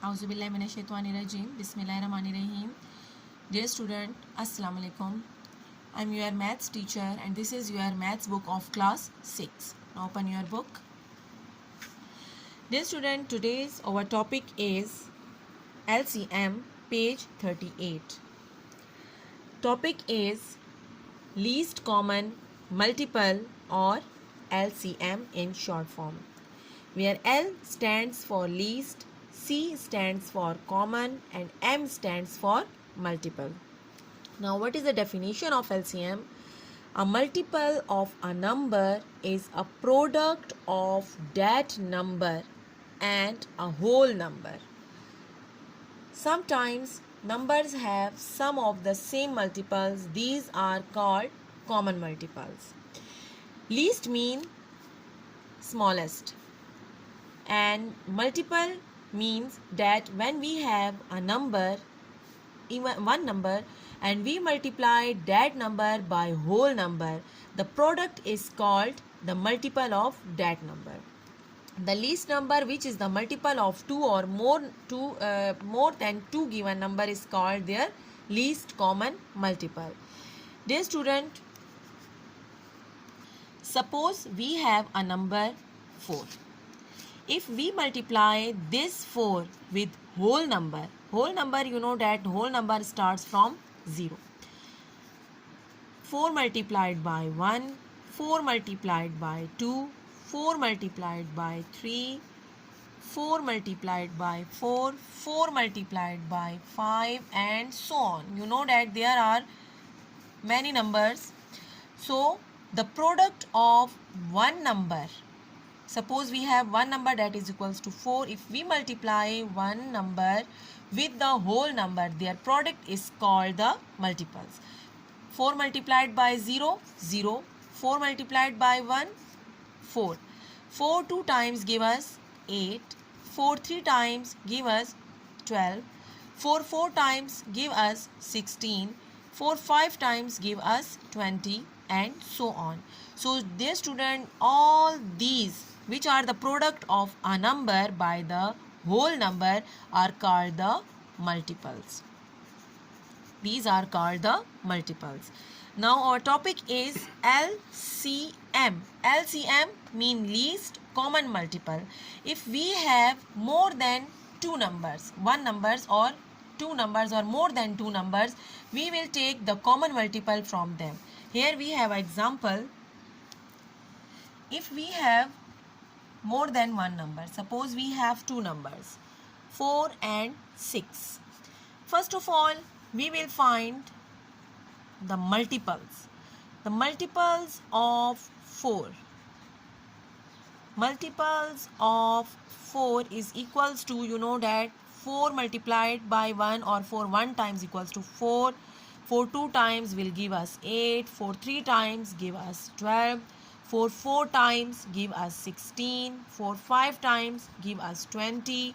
Auzubillahiminash-shaytanir-rajim. Bismillahir-rahmanir-rahim. Dear student, Assalamu alaikum. I am your maths teacher and this is your maths book of class 6. Now open your book. Dear student, today's our topic is LCM, page 38. Topic is least common multiple or LCM in short form, where L stands for least, C stands for common and M stands for multiple. Now what is the definition of LCM? A multiple of a number is a product of that number and a whole number. Sometimes numbers have some of the same multiples. These are called common multiples. Least mean smallest, and multiple means that when we have a number, even one number, and we multiply that number by whole number, the product is called the multiple of that number. The least number, which is the multiple of 2 or more than 2 given number, is called their least common multiple. Dear student, suppose we have a number 4. If we multiply this 4 with whole number you know that whole number starts from 0. 4 multiplied by 1, 4 multiplied by 2, 4 multiplied by 3, 4 multiplied by 4, 4 multiplied by 5, and so on. You know that there are many numbers. So the product of one number, suppose we have one number that is equals to 4. If we multiply one number with the whole number, their product is called the multiples. 4 multiplied by 0, 0. 4 multiplied by 1, 4. 4 2 times give us 8. 4 3 times give us 12. 4 4 times give us 16. 4 5 times give us 20, and so on. So dear student, all these which are the product of a number by the whole number are called the multiples. These are called the multiples. Now our topic is LCM. LCM mean least common multiple. If we have more than two numbers, one numbers or two numbers or more than two numbers, we will take the common multiple from them. Here we have example. If we have more than one number, suppose we have two numbers 4 and 6. First of all, we will find the multiples. The multiples of 4. Multiples of 4 is equals to, you know that 4 multiplied by 1 or 4 1 times equals to 4. 4 2 times will give us 8. 4 3 times give us 12. 4 4 times give us 16. 4 5 times give us 20.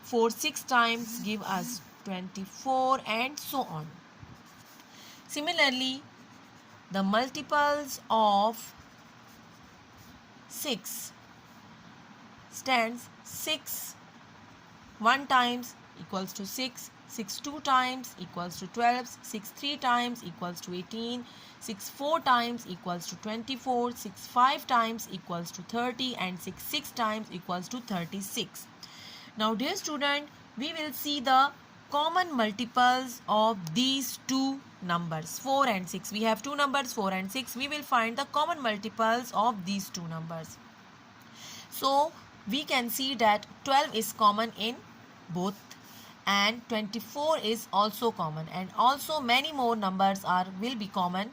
4 6 times give us 24, and so on. Similarly, the multiples of 6 stands 6 1 times equals to 6. 6 2 times equals to 12. 6 3 times equals to 18. 6 4 times equals to 24. 6 5 times equals to 30, and 6 6 times equals to 36. Now dear student, we will see the common multiples of these two numbers 4 and 6. We have two numbers 4 and 6. We will find the common multiples of these two numbers. So we can see that 12 is common in both, and 24 is also common, and also many more numbers will be common.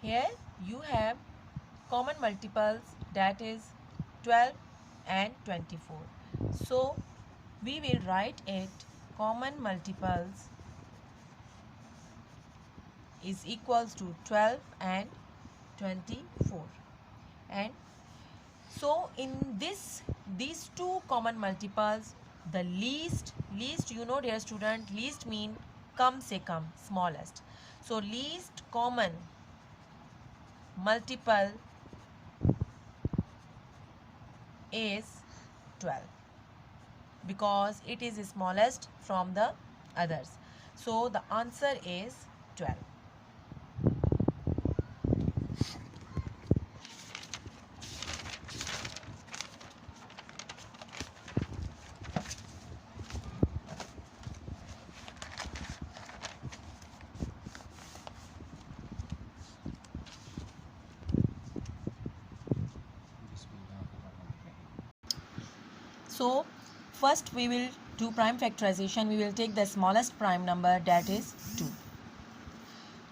Here you have common multiples, that is 12 and 24. So we will write it common multiples is equals to 12 and 24. And so in these two common multiples, the least, you know dear student, least mean kam se kam, smallest. So least common multiple is 12. because it is smallest from the others. So the answer is 12. So first we will do prime factorization. We will take the smallest prime number, that is 2.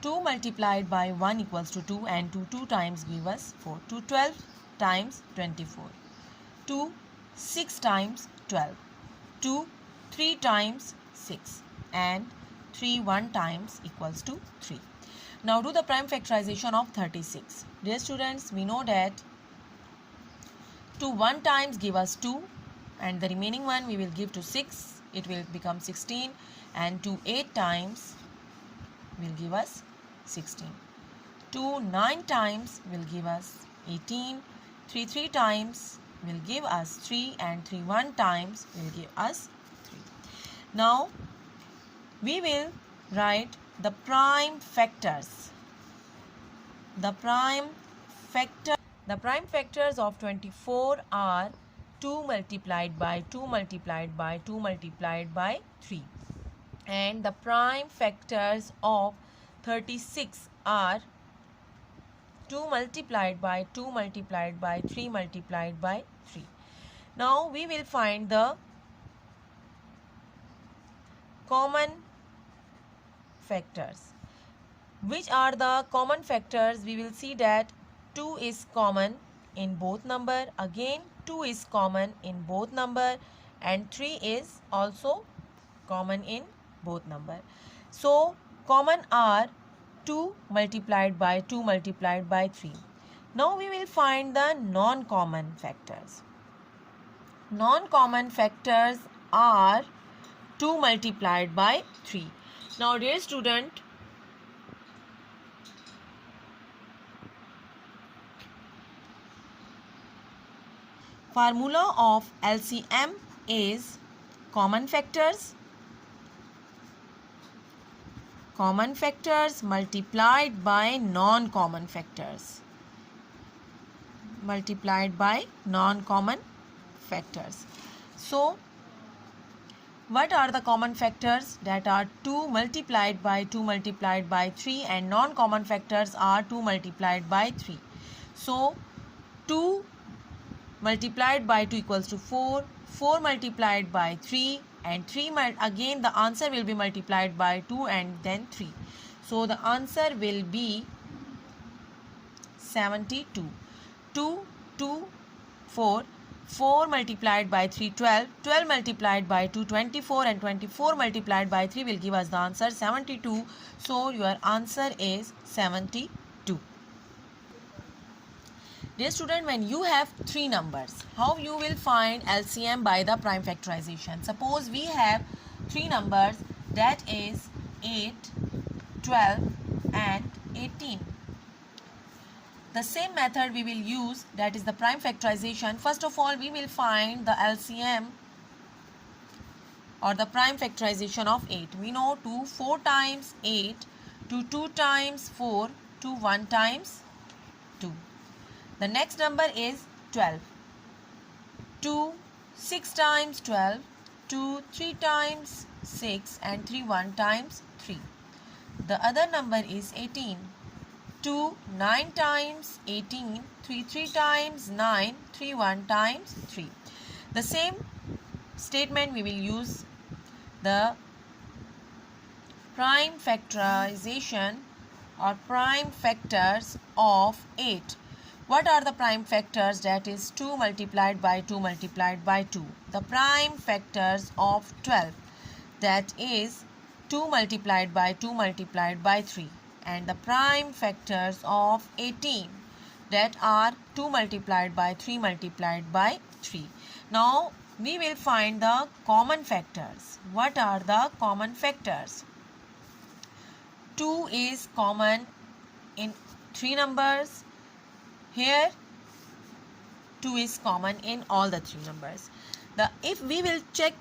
2 multiplied by 1 equals to 2, and 2 times give us 4. 2 12 times 24. 2 6 times 12. 2 3 times 6, and 3 1 times equals to 3. Now do the prime factorization of 36. Dear students, we know that 2 1 times give us 2, and the remaining one we will give to 6, it will become 16, and 2 8 times will give us 16. 2 9 times will give us 18, 3 3 times will give us 3, and 3 1 times will give us 3. Now we will write the prime factors. The prime factors of 24 are 2 multiplied by 2 multiplied by 2 multiplied by 3, and the prime factors of 36 are 2 multiplied by 2 multiplied by 3 multiplied by 3. Now we will find the common factors. Which are the common factors? We will see that 2 is common in both number. Again 2 is common in both number, and 3 is also common in both number. So common are 2 multiplied by 2 multiplied by 3. Now we will find the non-common factors. Non-common factors are 2 multiplied by 3. Now dear student, formula of LCM is common factors multiplied by non-common factors. So what are the common factors? That are 2 multiplied by 2 multiplied by 3, and non-common factors are 2 multiplied by 3. So 2 multiplied by 2 equals to 4, 4 multiplied by 3, and 3 again the answer will be multiplied by 2 and then 3. So the answer will be 72. 2, 2, 4, 4 multiplied by 3, 12, 12 multiplied by 2, 24, and 24 multiplied by 3 will give us the answer 72. So your answer is 72. Dear student, when you have 3 numbers, how you will find LCM by the prime factorization? Suppose we have 3 numbers, that is 8, 12 and 18. The same method we will use, that is the prime factorization. First of all, we will find the LCM or the prime factorization of 8. We know 2 4 times 8, 2 times 4, 1 times 2. The next number is 12. 2 6 times 12, 2 3 times 6, and 3 1 times 3. The other number is 18. 2 9 times 18, 3 times 9, 3 1 times 3. The same statement we will use the prime factorization or prime factors of 8. What are the prime factors? That is 2 multiplied by 2 multiplied by 2. The prime factors of 12, that is 2 multiplied by 2 multiplied by 3. And the prime factors of 18, that are 2 multiplied by 3 multiplied by 3. Now we will find the common factors. What are the common factors? 2 is common in 3 numbers. Here 2 is common in all the 3 numbers. If we will check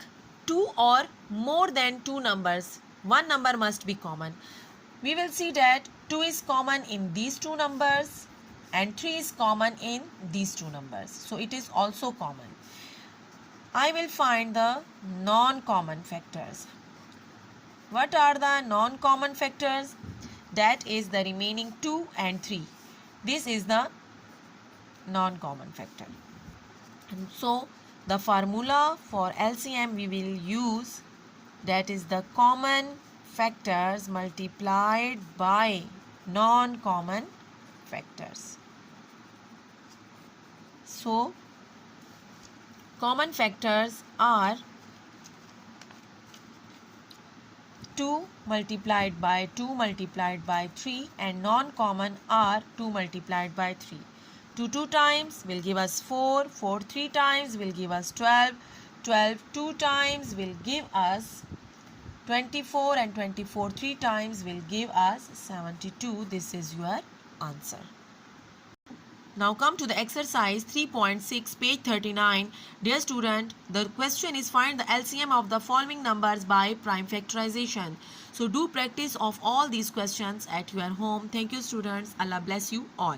two or more than two numbers, one number must be common. We will see that 2 is common in these two numbers and 3 is common in these two numbers. So it is also common. I will find the non-common factors. What are the non-common factors? That is the remaining 2 and 3. This is the non-common factor. And so the formula for LCM we will use, that is the common factors multiplied by non-common factors. So common factors are 2 multiplied by 2 multiplied by 3, and non-common are 2 multiplied by 3. 2 times will give us 4, 4 3 times will give us 12, 12 2 times will give us 24, and 24 3 times will give us 72. This is your answer. Now come to the exercise 3.6, page 39. Dear student, the question is find the LCM of the following numbers by prime factorization. So do practice of all these questions at your home. Thank you students. Allah bless you all.